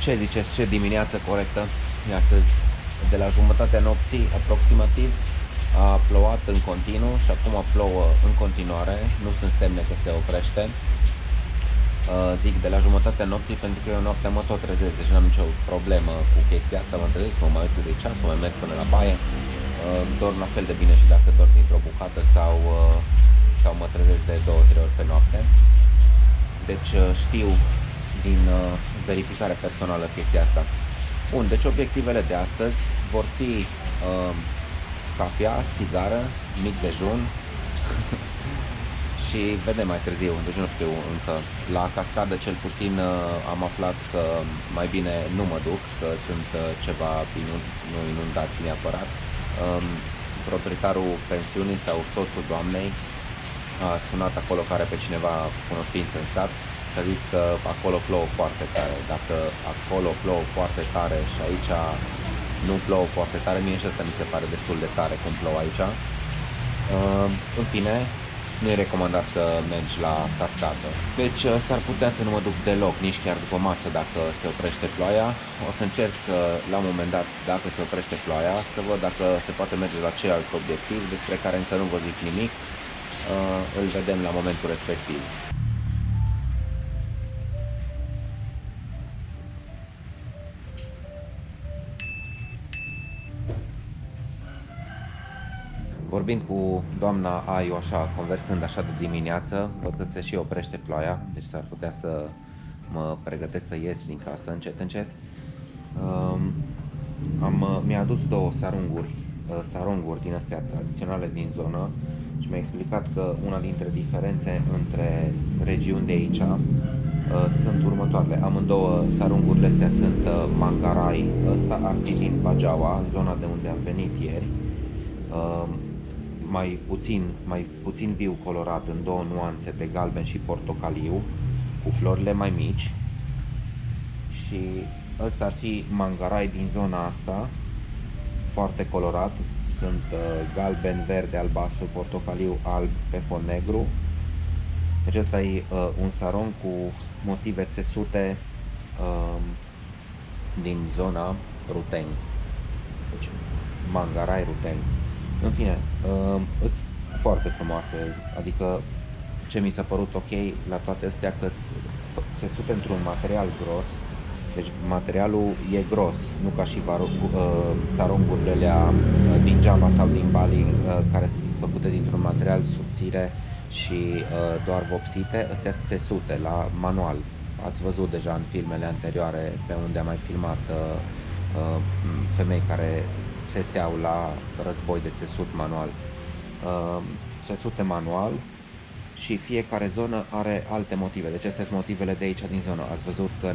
Ce ziceți, ce dimineață corectă e astăzi? De la jumătatea nopții aproximativ a plouat în continuu și acum plouă în continuare, nu sunt semne că se oprește. Zic de la jumătatea nopții pentru că eu noaptea mă tot trezesc, deci nu am nicio problemă cu chestia asta, mă trezesc, mă mai uit de ceas, mă mai merg până la baie, dorm la fel de bine și dacă dorm dintr-o bucată sau mă trezesc de 2-3 ori pe noapte. Deci știu din verificare personală chestia asta. Bun, deci obiectivele de astăzi vor fi cafea, țigară, mic dejun și vedem mai târziu, deci nu știu încă. La cascadă cel puțin am aflat că mai bine nu mă duc, că sunt ceva nu inundați neapărat. Proprietarul pensiunii sau soțul doamnei a sunat acolo care pe cineva cunoștință în stat și a zis că acolo plouă foarte tare. Dacă acolo plouă foarte tare și aici nu plouă foarte tare, mie și asta mi se pare destul de tare cum plouă aici. În fine, nu e recomandat să mergi la cascadă. Deci s-ar putea să nu mă duc deloc, nici chiar după masă dacă se oprește ploaia. O să încerc la un moment dat, dacă se oprește ploaia, să văd dacă se poate merge la celălalt obiectiv, despre care încă nu vă zic nimic. Îl vedem la momentul respectiv. Vorbind cu doamna Aiu, așa, conversând așa de dimineață, văd că se și oprește ploaia, deci s-ar putea să mă pregătesc să ies din casă încet, încet. Mi-a adus două sarunguri din astea tradiționale din zonă și mi-a explicat că una dintre diferențe între regiuni de aici sunt următoarele. Amândouă sarungurile astea sunt Mangarai, ăsta ar fi din Bajawa, zona de unde am venit ieri. Mai puțin viu colorat în două nuanțe de galben și portocaliu, cu florile mai mici. Și ăsta ar fi Mangarai din zona asta, foarte colorat, sunt galben, verde, albastru, portocaliu, alb pe fond negru. Deci ăsta e un sarong cu motive țesute din zona Ruteng, deci Mangarai Ruteng. În fine, sunt foarte frumoase, adică ce mi s-a părut ok la toate astea că se țesute într-un material gros, deci materialul e gros, nu ca și sarongurile alea din Java sau din Bali care sunt făcute dintr-un material subțire și doar vopsite. Astea sunt țesute la manual. Ați văzut deja în filmele anterioare pe unde am mai filmat femei care țeseau la război de țesut manual. Țesute manual și fiecare zonă are alte motive. Deci astea sunt motivele de aici din zonă. Ați văzut că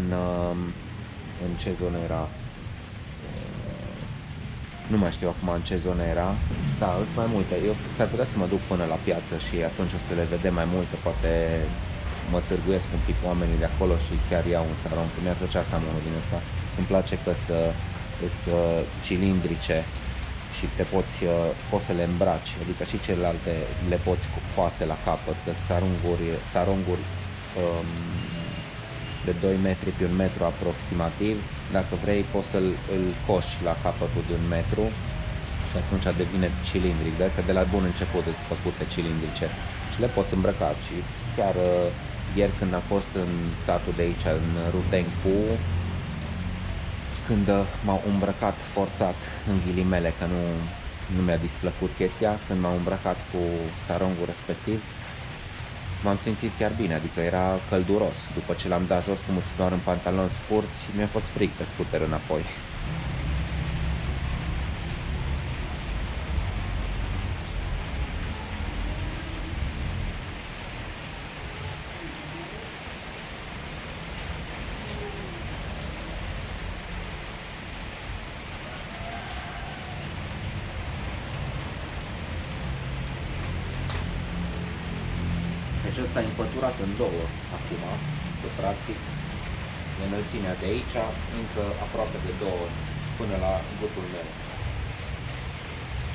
în ce zonă era? Nu mai știu acum în ce zonă era. Da, sunt mai multe. Eu s-ar putea să mă duc până la piață și atunci o să le vedem mai multe. Poate mă târguiesc un pic cu oamenii de acolo și chiar iau un sarong. Mi-ar plăcea să am unul din ăsta. Îmi place că sunt cilindrice și poți să le îmbraci, adică și celelalte le poți coase la capăt, că saronguri de 2 metri pe 1 metru aproximativ, dacă vrei poți să-l coși la capătul de 1 metru și atunci devine cilindric, de astea de la bun început sunt făcute cilindrice și le poți îmbrăca. Și chiar ieri când am fost în satul de aici, în Rutengpu, când m-au îmbrăcat forțat, în ghilimele, că nu mi-a displăcut chestia, când m-au îmbrăcat cu sarongul respectiv, m-am simțit chiar bine, adică era călduros. După ce l-am dat jos cum doar în pantaloni scurți, mi-a fost fric pe scuter înapoi. Deci ăsta e împăturat în două acum, că practic înălțimea de aici încă aproape de 2 ori până la gâtul meu.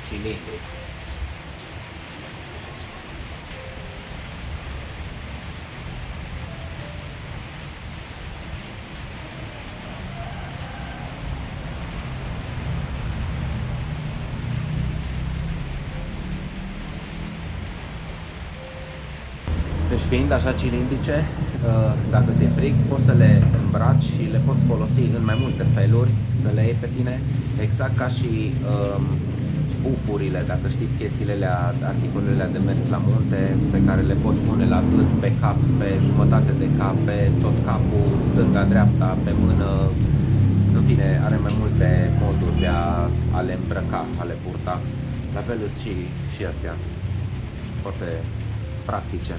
Cilindru. Deci fiind așa cilindrice, dacă ți-e frig, poți să le îmbraci și le poți folosi în mai multe feluri, să le iei pe tine, exact ca și pufurile, dacă știți chestiile alea, articolele alea de mers la munte, pe care le poți pune la gât, pe cap, pe jumătate de cap, pe tot capul, stânga-dreapta, pe mână. În fine, are mai multe moduri de a le îmbrăca, a le purta. La fel și astea, foarte practice.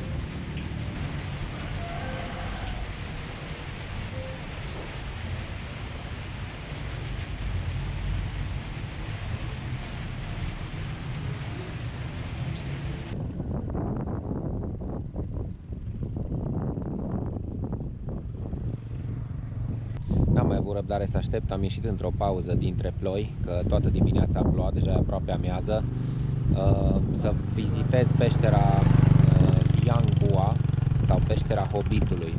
N-am mai avut răbdare să aștept, am ieșit într-o pauză dintre ploi, că toată dimineața a plouat, deja e aproape amiază, să vizitez peștera Liang Bua sau peștera Hobbitului.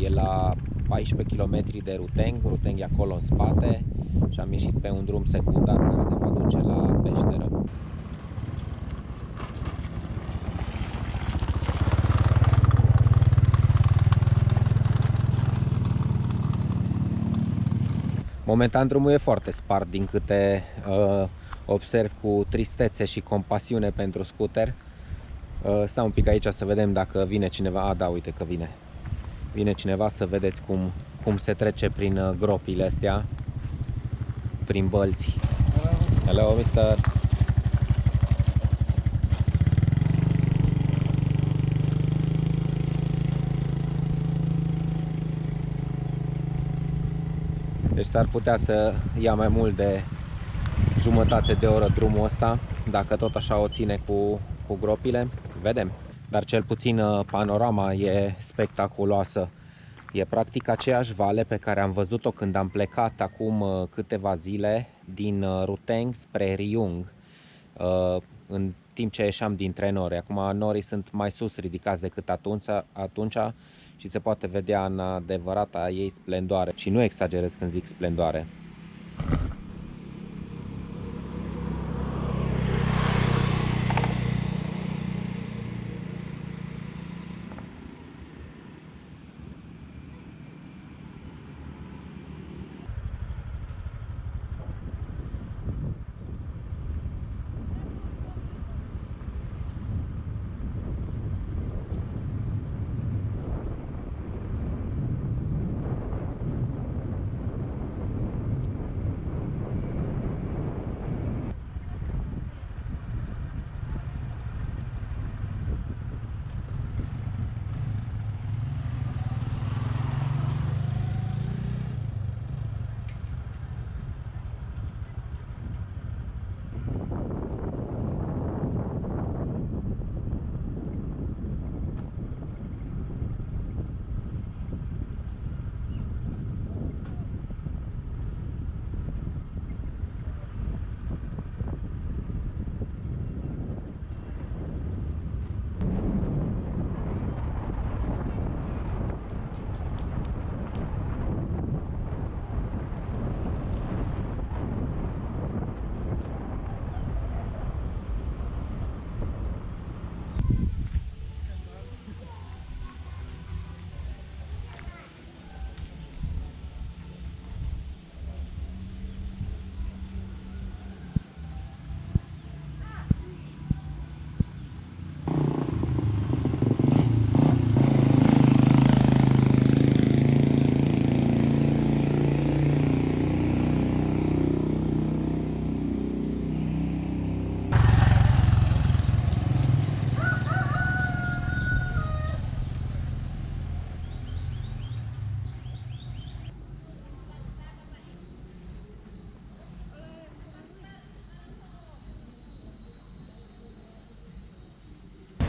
E la 14 km de Ruteng, Ruteng e acolo în spate și am ieșit pe un drum secundar care ne va duce la peșteră. Momentan drumul e foarte spart, din câte observ cu tristețe și compasiune pentru scooter. Stau un pic aici să vedem dacă vine cineva. A, da, uite că vine. Vine cineva, să vedeți cum se trece prin gropile astea, prin bălți. Hello, mister. Deci s-ar putea să ia mai mult de jumătate de oră drumul ăsta, dacă tot așa o ține cu gropile, vedem. Dar cel puțin panorama e spectaculoasă. E practic aceeași vale pe care am văzut-o când am plecat acum câteva zile din Ruteng spre Riung, în timp ce ieșeam dintre nori. Acum norii sunt mai sus ridicați decât atunci și se poate vedea în adevărata ei splendoare. Și nu exagerez când zic splendoare.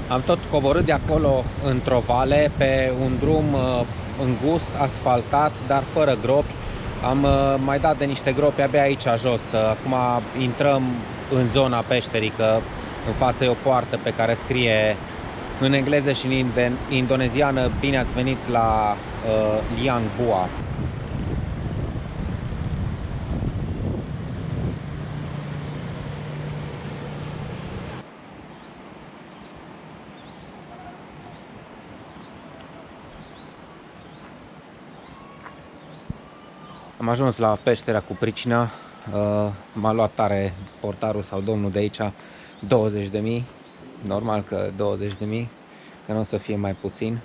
Am tot coborât de acolo într-o vale pe un drum îngust, asfaltat, dar fără gropi. Am mai dat de niște gropi abia aici jos. Acum intrăm în zona peșterii, că în față e o poartă pe care scrie în engleză și în indoneziană: bine ați venit la Liang Bua. Am ajuns la peștera cu pricina. M-a luat tare portarul sau domnul de aici 20.000. Normal că 20.000, că nu o să fie mai puțin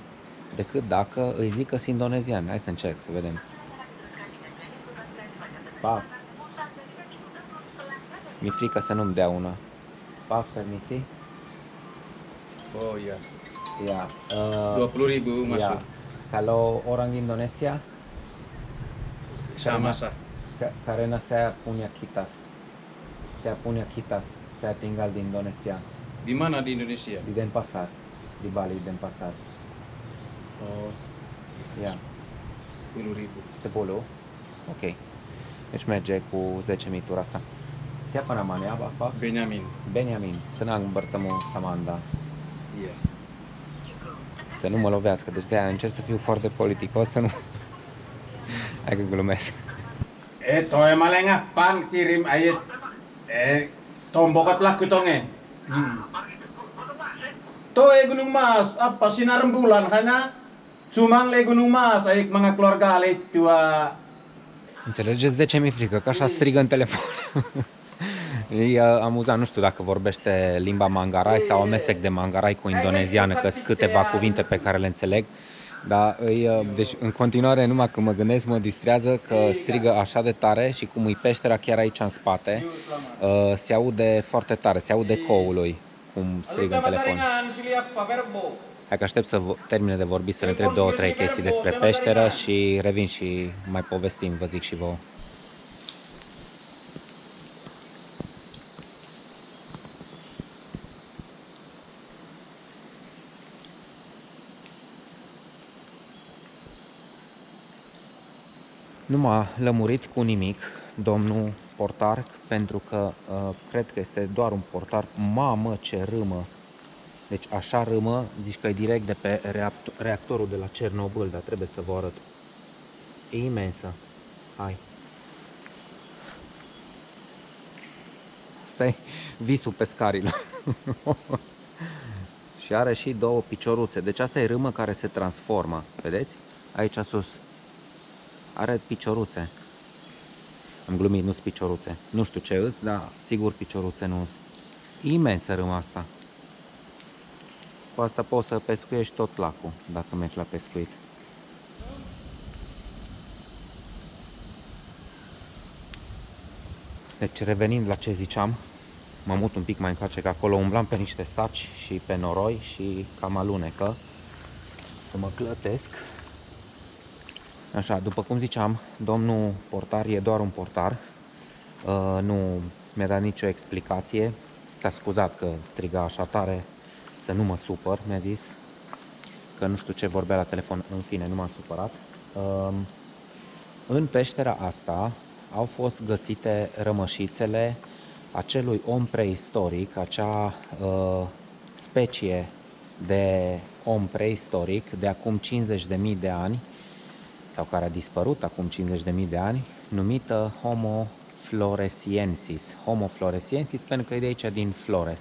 decât dacă îi zic că sunt indonezian. Hai să încerc să vedem. Pa. Mi-e frică să nu-mi dea una. Pa, permisi? Oh iya. Ya. 20.000 masuk. Ya. Kalau orang Indonesia, Sama sah. karena saya punya kitas. Saya punya kitas. Saya tinggal di Indonesia. Di mana di Indonesia? Di Denpasar. Di Bali, Denpasar. Oh, Ya. 10.000. 10. Ok. Deci merge cu 10.000 tura asta. Siapa namanya apa? Benyamin. Benjamin. Senang bertemu sama Anda. Iya. Să nu mă lovească. Deci de-aia încerc să fiu foarte politicos, să nu... Hai că glumesc. Toe malenga pan kirim ayat. Tombokat lah kutonge. Toe Gunung Mas, apa sinar rembulan hanya cumang le Gunung Mas, ayat mga keluarga ale dua. Înțelegeți de ce mi-e frică? Că așa strigă în telefon. E amuzant, nu știu dacă vorbește limba mangarai sau amestec de mangarai cu indoneziană, că sunt câteva cuvinte pe care le înțeleg. Dar deci în continuare, numai când mă gândesc, mă distrează că strigă așa de tare și cum îi peștera chiar aici în spate, se aude foarte tare, se aude ecoul lui cum strigă în telefon. Hai că aștept să termine de vorbit, să le întreb 2-3 chestii despre peșteră și revin și mai povestim, vă zic și vouă. Nu m-a lămurit cu nimic domnul portar, pentru că cred că este doar un portar. Mamă, ce râmă! Deci așa râmă, zici că e direct de pe reactorul de la Cernobâl, dar trebuie să vă arăt. E imensă. Hai. Asta e visul pescarilor. Și are și două picioruțe. Deci asta e râmă care se transformă. Vedeți? Aici sus. Are picioruțe. Am glumit, nu-s picioruțe. Nu știu ce îs, dar sigur picioruțe nu -s. Imensă râma asta. Cu asta poți să pescuiești tot lacul, dacă mergi la pescuit. Deci revenind la ce ziceam, mă mut un pic mai încoace, că acolo umblam pe niște saci și pe noroi și cam alunecă. Să mă clătesc. Așa, după cum ziceam, domnul portar e doar un portar. Nu mi-a dat nicio explicație. S-a scuzat că striga așa tare, să nu mă supăr, mi-a zis. Că nu știu ce vorbea la telefon, în fine, nu m-a supărat. În peștera asta au fost găsite rămășițele acelui om preistoric, acea specie de om preistoric de acum 50.000 de ani, sau care a dispărut acum 50.000 de ani, numită Homo floresiensis. Homo floresiensis pentru că e de aici din Flores.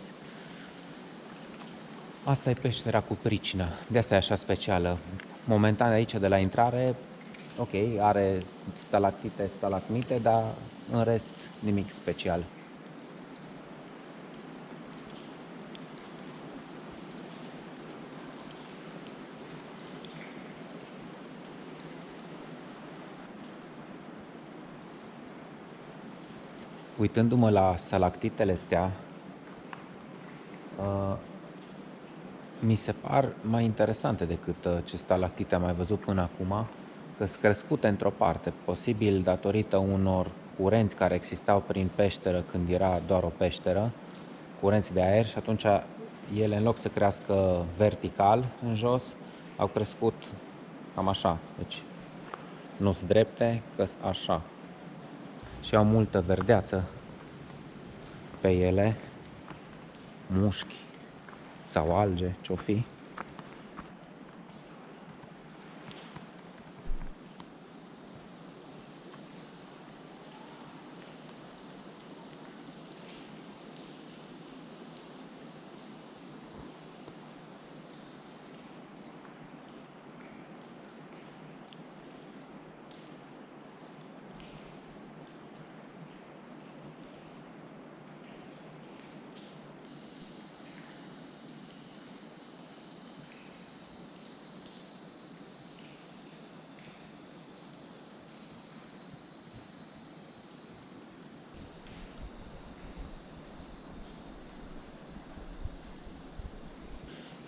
Asta e peștera cu pricina, de asta e așa specială. Momentan aici de la intrare, ok, are stalactite, stalagmite, dar în rest nimic special. Uitându-mă la stalactitele astea, mi se par mai interesante decât ce stalactite am mai văzut până acum, că sunt crescute într-o parte, posibil datorită unor curenți care existau prin peșteră când era doar o peșteră, curenți de aer, și atunci ele, în loc să crească vertical în jos, au crescut cam așa, deci nu sunt drepte, că sunt așa. Și au multă verdeață pe ele, mușchi sau alge, ce-o fi.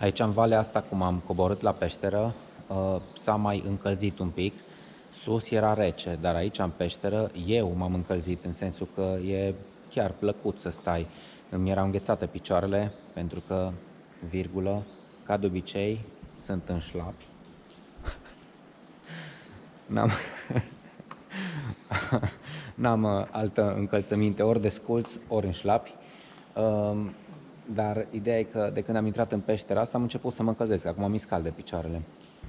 Aici în valea asta, cum am coborât la peșteră, s-a mai încălzit un pic. Sus era rece, dar aici în peșteră eu m-am încălzit, în sensul că e chiar plăcut să stai. Îmi erau înghețate picioarele pentru că, virgulă, ca de obicei, sunt în șlapi. N-am, N-am altă încălțăminte, ori desculț, ori în șlapi. Dar ideea e că de când am intrat în peștera asta am început să mă încălzesc, acum mi scald de picioarele.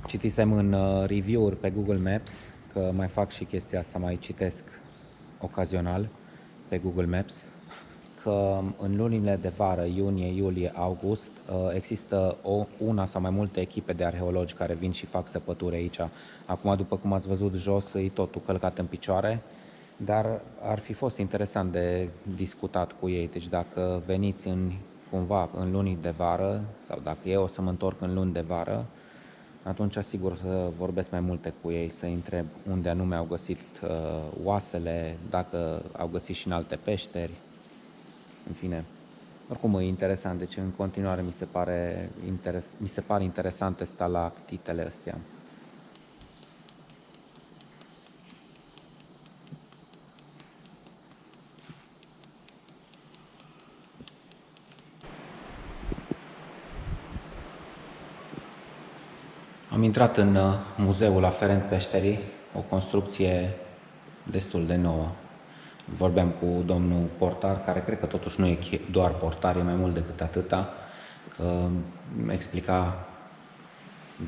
Citisem în review-uri pe Google Maps, că mai fac și chestia asta, mai citesc ocazional pe Google Maps, că în lunile de vară, iunie, iulie, august, există una sau mai multe echipe de arheologi care vin și fac săpături aici. Acum, după cum ați văzut jos, e totul călcat în picioare, dar ar fi fost interesant de discutat cu ei. Deci dacă veniți cumva în luni de vară, sau dacă eu o să mă întorc în luni de vară, atunci sigur să vorbesc mai multe cu ei, să întreb unde anume au găsit oasele, dacă au găsit și în alte peșteri. În fine, oricum e interesant, deci în continuare mi se pare interesante stalactitele astea. Am intrat în muzeul aferent peșterii, o construcție destul de nouă. Vorbeam cu domnul portar, care cred că totuși nu e doar portar, e mai mult decât atâta, că explica,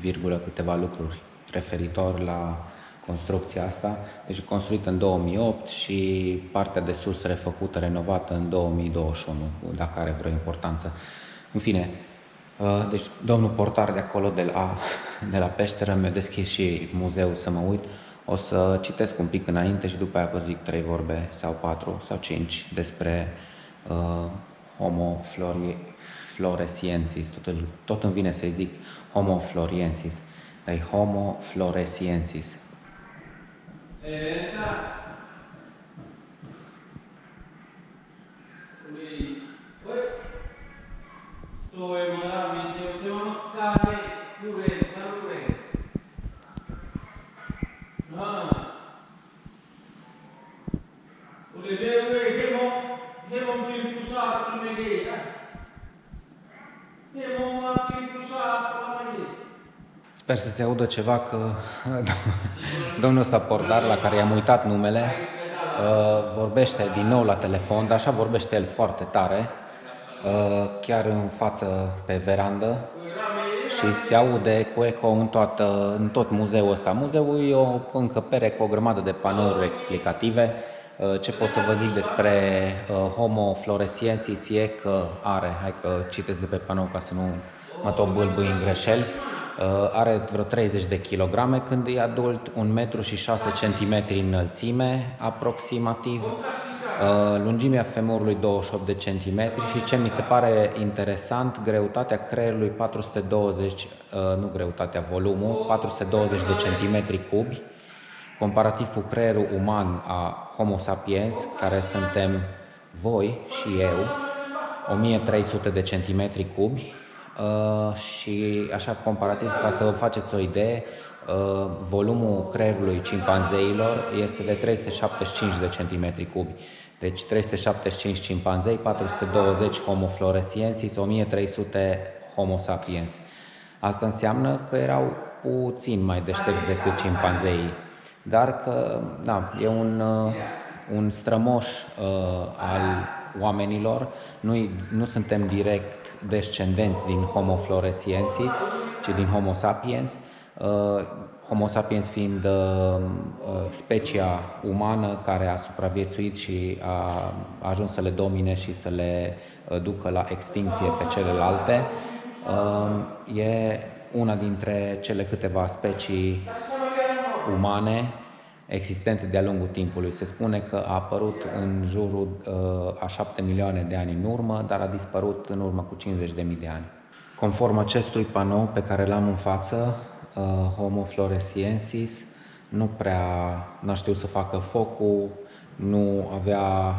virgulă, câteva lucruri referitor la construcția asta. Deci construită în 2008 și partea de sus refăcută, renovată în 2021, dacă are vreo importanță. În fine, deci domnul portar de acolo, de la peșteră, mi-a deschis și muzeul să mă uit. O să citesc un pic înainte și după aia vă zic 3 vorbe sau 4 sau 5 despre Homo floresiensis. Tot îmi vine să-i zic Homo floresiensis, dar e Homo floresiensis. Sper să se audă ceva, că domnul ăsta portar, la care i-am uitat numele, vorbește din nou la telefon, dar așa vorbește el foarte tare, chiar în față pe verandă, și se aude cu eco în tot muzeul ăsta. Muzeul e o încăpere cu o grămadă de panouri explicative. Ce pot să vă zic despre Homo floresiensis e că hai că citesc de pe panou ca să nu mă tot bâlbâi în greșeli, are vreo 30 de kilograme când e adult, 1 metru și 6 cm înălțime aproximativ, lungimea femurului 28 de cm și, ce mi se pare interesant, greutatea creierului 420, nu greutatea, volumul 420 de centimetri cubi, comparativ cu creierul uman a Homo sapiens, care suntem voi și eu, 1300 de centimetri cubi. Și așa comparativ, ca să vă faceți o idee, volumul creierului cimpanzeilor este de 375 de centimetri cubi. Deci 375 cimpanzei, 420 Homo floresiensis, 1300 Homo sapiens. Asta înseamnă că erau puțin mai deștepți decât cimpanzeii, dar că e un strămoș al oamenilor. Nu suntem direct descendenți din Homo floresiensis, ci din Homo sapiens. Homo sapiens fiind specia umană care a supraviețuit și a ajuns să le domine și să le ducă la extincție pe celelalte. E una dintre cele câteva specii umane existente de-a lungul timpului. Se spune că a apărut în jurul a 7 milioane de ani în urmă, dar a dispărut în urmă cu 50.000 de ani. Conform acestui panou pe care l-am în față, Homo floresiensis n-a știut să facă focul, nu avea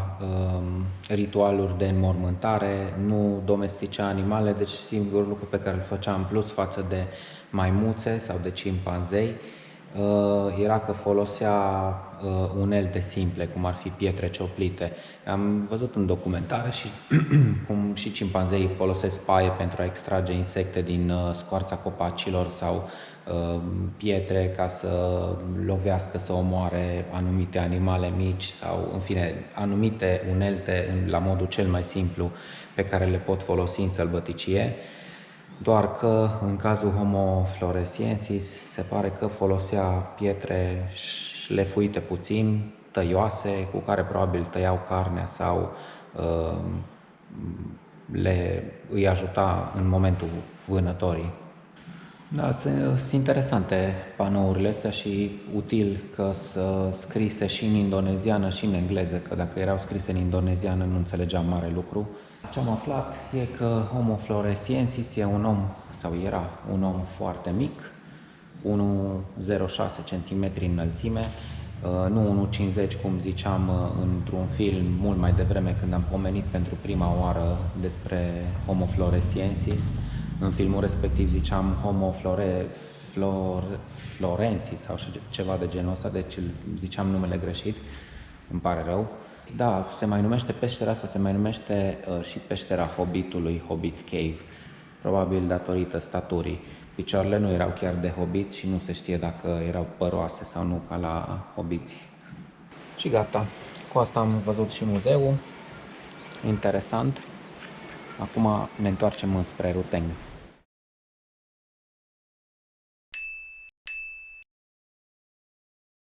ritualuri de înmormântare, nu domesticea animale, deci singurul lucru pe care îl făcea în plus față de maimuțe sau de cimpanzei era că folosea unelte simple, cum ar fi pietre cioplite. Am văzut în documentare și cum și cimpanzeii folosesc paie pentru a extrage insecte din scoarța copacilor sau pietre ca să lovească, să omoare anumite animale mici sau, în fine, anumite unelte la modul cel mai simplu pe care le pot folosi în sălbăticie. Doar că în cazul Homo floresiensis se pare că folosea pietre șlefuite puțin, tăioase, cu care probabil tăiau carnea sau îi ajuta în momentul vânătorii. Da, sunt interesante panourile astea și util că sunt scrise și în indoneziană și în engleză, că dacă erau scrise în indoneziană nu înțelegeam mare lucru. Ce am aflat e că Homo floresiensis e un om, sau era un om foarte mic, 1,06 cm înălțime, nu 1,50 cum ziceam într-un film mult mai devreme când am pomenit pentru prima oară despre Homo floresiensis. În filmul respectiv ziceam Homo florensis sau ceva de genul ăsta, deci ziceam numele greșit, îmi pare rău. Da, se mai numește peștera asta, se mai numește și peștera Hobbitului, Hobbit Cave, probabil datorită staturii. Picioarele nu erau chiar de hobbit și nu se știe dacă erau păroase sau nu ca la hobbiți. Și gata, cu asta am văzut și muzeul, interesant. Acum ne întoarcem înspre Ruteng.